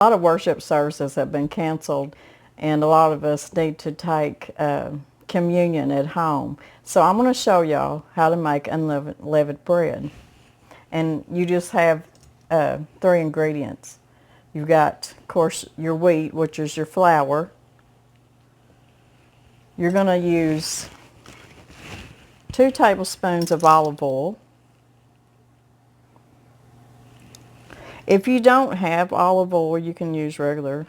A lot of worship services have been canceled, and a lot of us need to take communion at home. So I'm going to show y'all how to make unleavened bread. And you just have 3 ingredients. You've got, of course, your wheat, which is your flour. You're going to use 2 tablespoons of olive oil. If you don't have olive oil, you can use regular,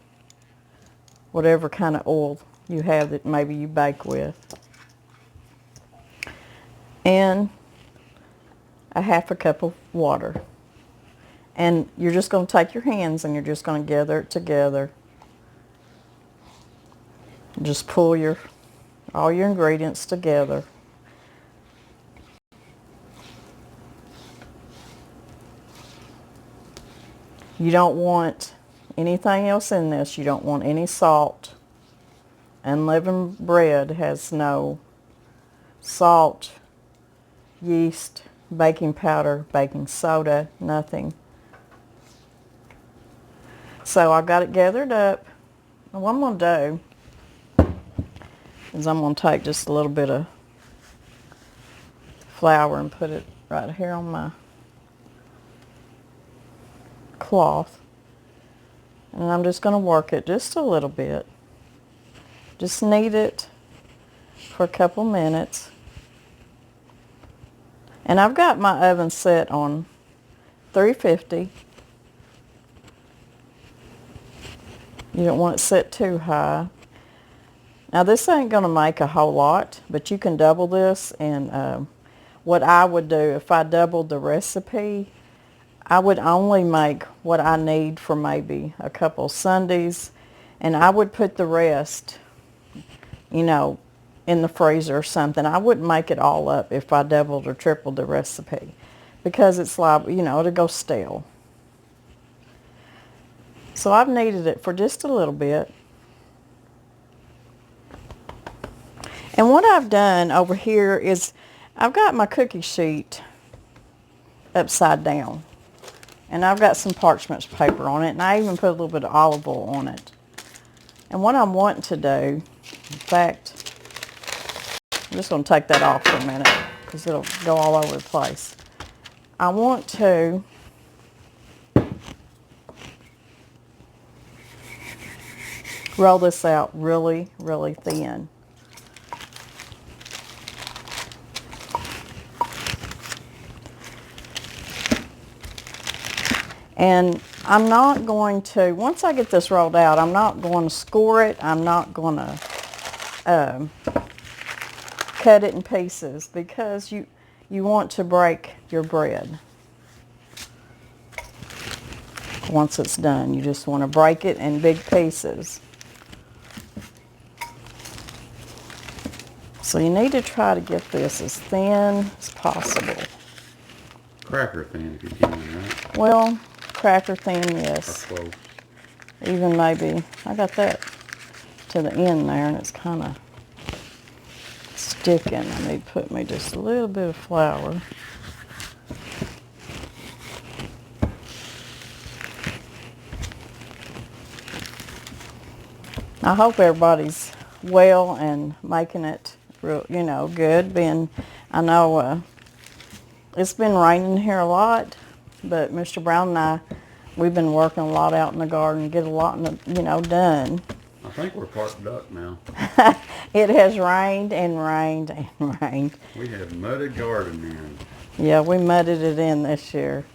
whatever kind of oil you have that maybe you bake with. And a 1/2 cup of water. And you're just going to take your hands and you're just going to gather it together. Just pull all your ingredients together. You don't want anything else in this. You don't want any salt. Unleavened bread has no salt, yeast, baking powder, baking soda, nothing. So I got it gathered up. And what I'm going to do is I'm going to take just a little bit of flour and put it right here on my cloth. And I'm just going to work it just a little bit. Just knead it for a couple minutes. And I've got my oven set on 350. You don't want it set too high. Now this ain't going to make a whole lot, but you can double this. And what I would do if I doubled the recipe, I would only make what I need for maybe a couple Sundays, and I would put the rest, in the freezer or something. I wouldn't make it all up if I doubled or tripled the recipe, because it's like, it'll go stale. So I've kneaded it for just a little bit. And what I've done over here is I've got my cookie sheet upside down. And I've got some parchment paper on it, and I even put a little bit of olive oil on it. And what I'm wanting to do, in fact, I'm just going to take that off for a minute because it'll go all over the place. I want to roll this out really, really thin. And I'm not going to, once I get this rolled out, I'm not going to score it. I'm not going to cut it in pieces, because you want to break your bread. Once it's done, you just want to break it in big pieces. So you need to try to get this as thin as possible. Cracker thin if you can, right? Well, cracker thin, yes. Or close. Even maybe, I got that to the end there and it's kind of sticking. I need to put me just a little bit of flour. I hope everybody's well and making it real, good. I know it's been raining here a lot, but Mr. Brown and I, we've been working a lot out in the garden, get a lot, done. I think we're part duck now. It has rained and rained and rained. We have mudded garden in. Yeah, we mudded it in this year.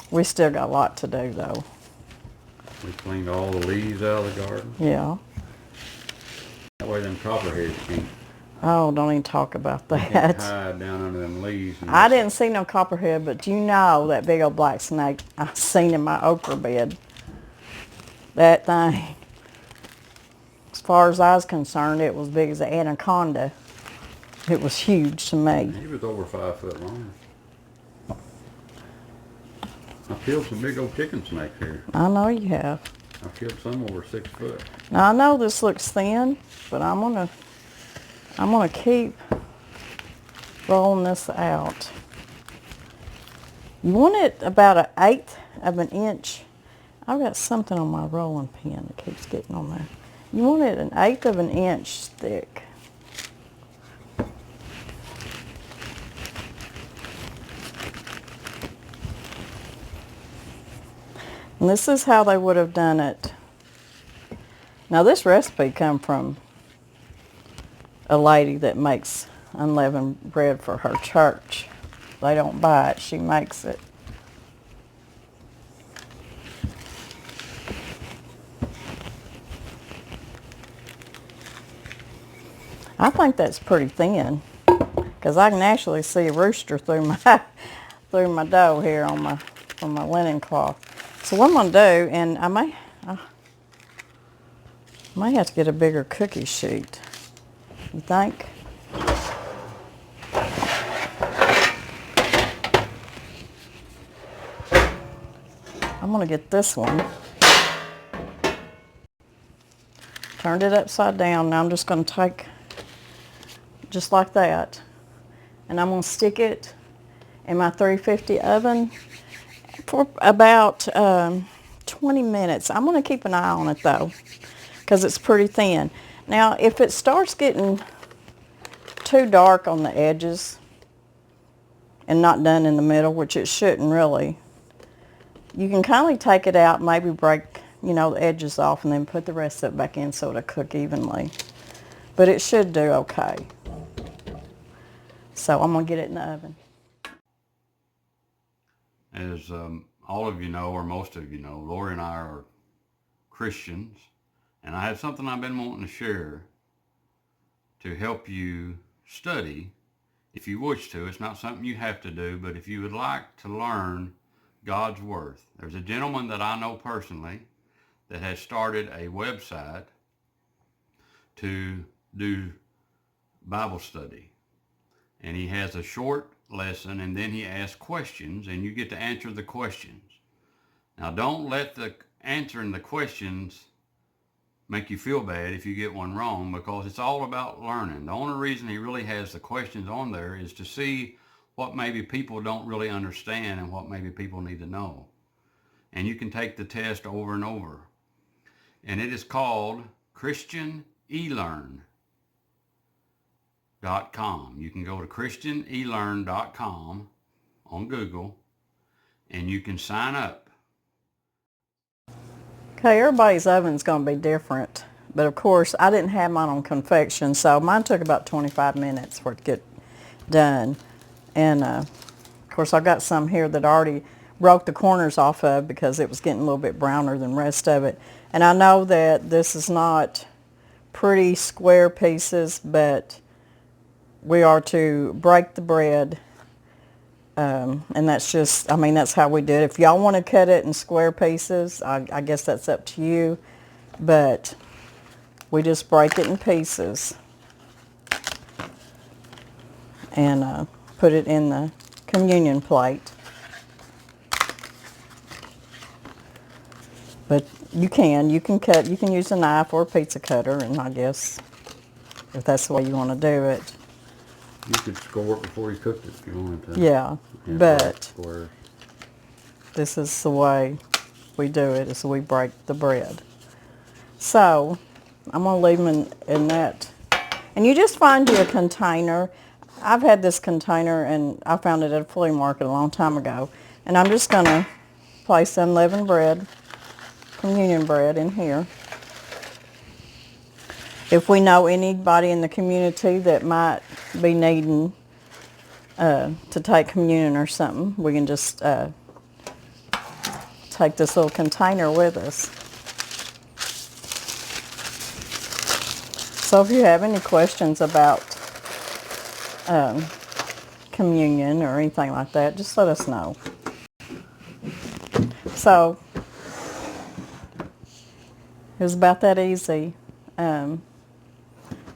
We still got a lot to do, though. We cleaned all the leaves out of the garden. Yeah. That way them copperheads can't. Oh, don't even talk about that. Can't hide down under them leaves. I didn't see no copperhead, but that big old black snake I seen in my okra bed. That thing, as far as I was concerned, it was big as an anaconda. It was huge to me. He was over 5 foot long. I killed some big old chicken snakes here. I know you have. I killed some over 6 foot. Now I know this looks thin, but I'm gonna keep rolling this out. You want it about 1/8 of an inch. I've got something on my rolling pin that keeps getting on there. You want it 1/8 of an inch thick. And this is how they would have done it. Now this recipe come from a lady that makes unleavened bread for her church. They don't buy it, she makes it. I think that's pretty thin, because I can actually see a rooster through my dough here on my linen cloth. So what I'm going to do, and I may have to get a bigger cookie sheet. You think? I'm going to get this one. Turned it upside down. Now I'm just going to take, just like that, and I'm going to stick it in my 350 oven for about 20 minutes. I'm going to keep an eye on it though, because it's pretty thin. Now if it starts getting too dark on the edges and not done in the middle, which it shouldn't really, you can kindly take it out, maybe break, you know, the edges off, and then put the rest of it back in so it'll cook evenly. But it should do okay. So I'm going to get it in the oven. As all of you know, or most of you know, Lori and I are Christians, and I have something I've been wanting to share to help you study if you wish to. It's not something you have to do, but if you would like to learn God's Word. There's a gentleman that I know personally that has started a website to do Bible study. And he has a short lesson, and then he asks questions, and you get to answer the questions. Now, don't let the answering the questions make you feel bad if you get one wrong, because it's all about learning. The only reason he really has the questions on there is to see what maybe people don't really understand and what maybe people need to know. And you can take the test over and over. And it is called ChristianElearn.com. You can go to ChristianElearn.com on Google, and you can sign up. Okay, everybody's oven's going to be different, but of course I didn't have mine on convection, so mine took about 25 minutes for it to get done. And of course I've got some here that I already broke the corners off of because it was getting a little bit browner than the rest of it. And I know that this is not pretty square pieces, but we are to break the bread, and that's just, I mean, that's how we do it. If y'all want to cut it in square pieces, I guess that's up to you, but we just break it in pieces and put it in the communion plate. But you can cut, you can use a knife or a pizza cutter, and I guess if that's the way you want to do it. You could score it before you cooked it if you wanted to. Yeah, but this is the way we do it, is we break the bread. So I'm going to leave them in that. And you just find you a container. I've had this container, and I found it at a flea market a long time ago. And I'm just going to place unleavened bread, communion bread, in here. If we know anybody in the community that might be needing to take communion or something, we can just take this little container with us. So if you have any questions about communion or anything like that, just let us know. So it was about that easy.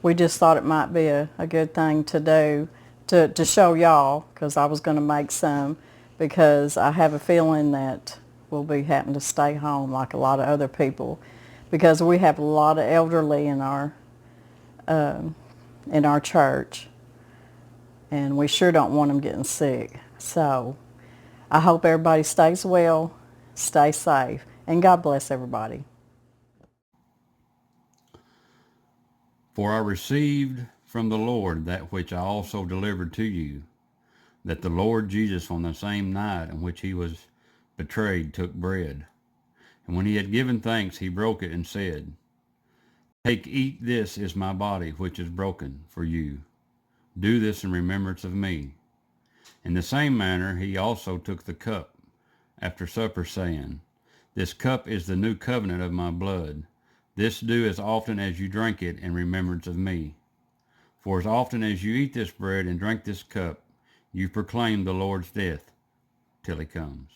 We just thought it might be a good thing to do to show y'all, because I was going to make some, because I have a feeling that we'll be having to stay home like a lot of other people, because we have a lot of elderly in our church, and we sure don't want them getting sick. So I hope everybody stays well, stay safe, And God bless everybody. For I received from the Lord that which I also delivered to you, that the Lord Jesus on the same night in which he was betrayed took bread. And when he had given thanks, he broke it and said, Take, eat, this is my body, which is broken for you. Do this in remembrance of me. In the same manner he also took the cup after supper, saying, This cup is the new covenant of my blood. This do as often as you drink it in remembrance of me. For as often as you eat this bread and drink this cup, you proclaim the Lord's death till he comes.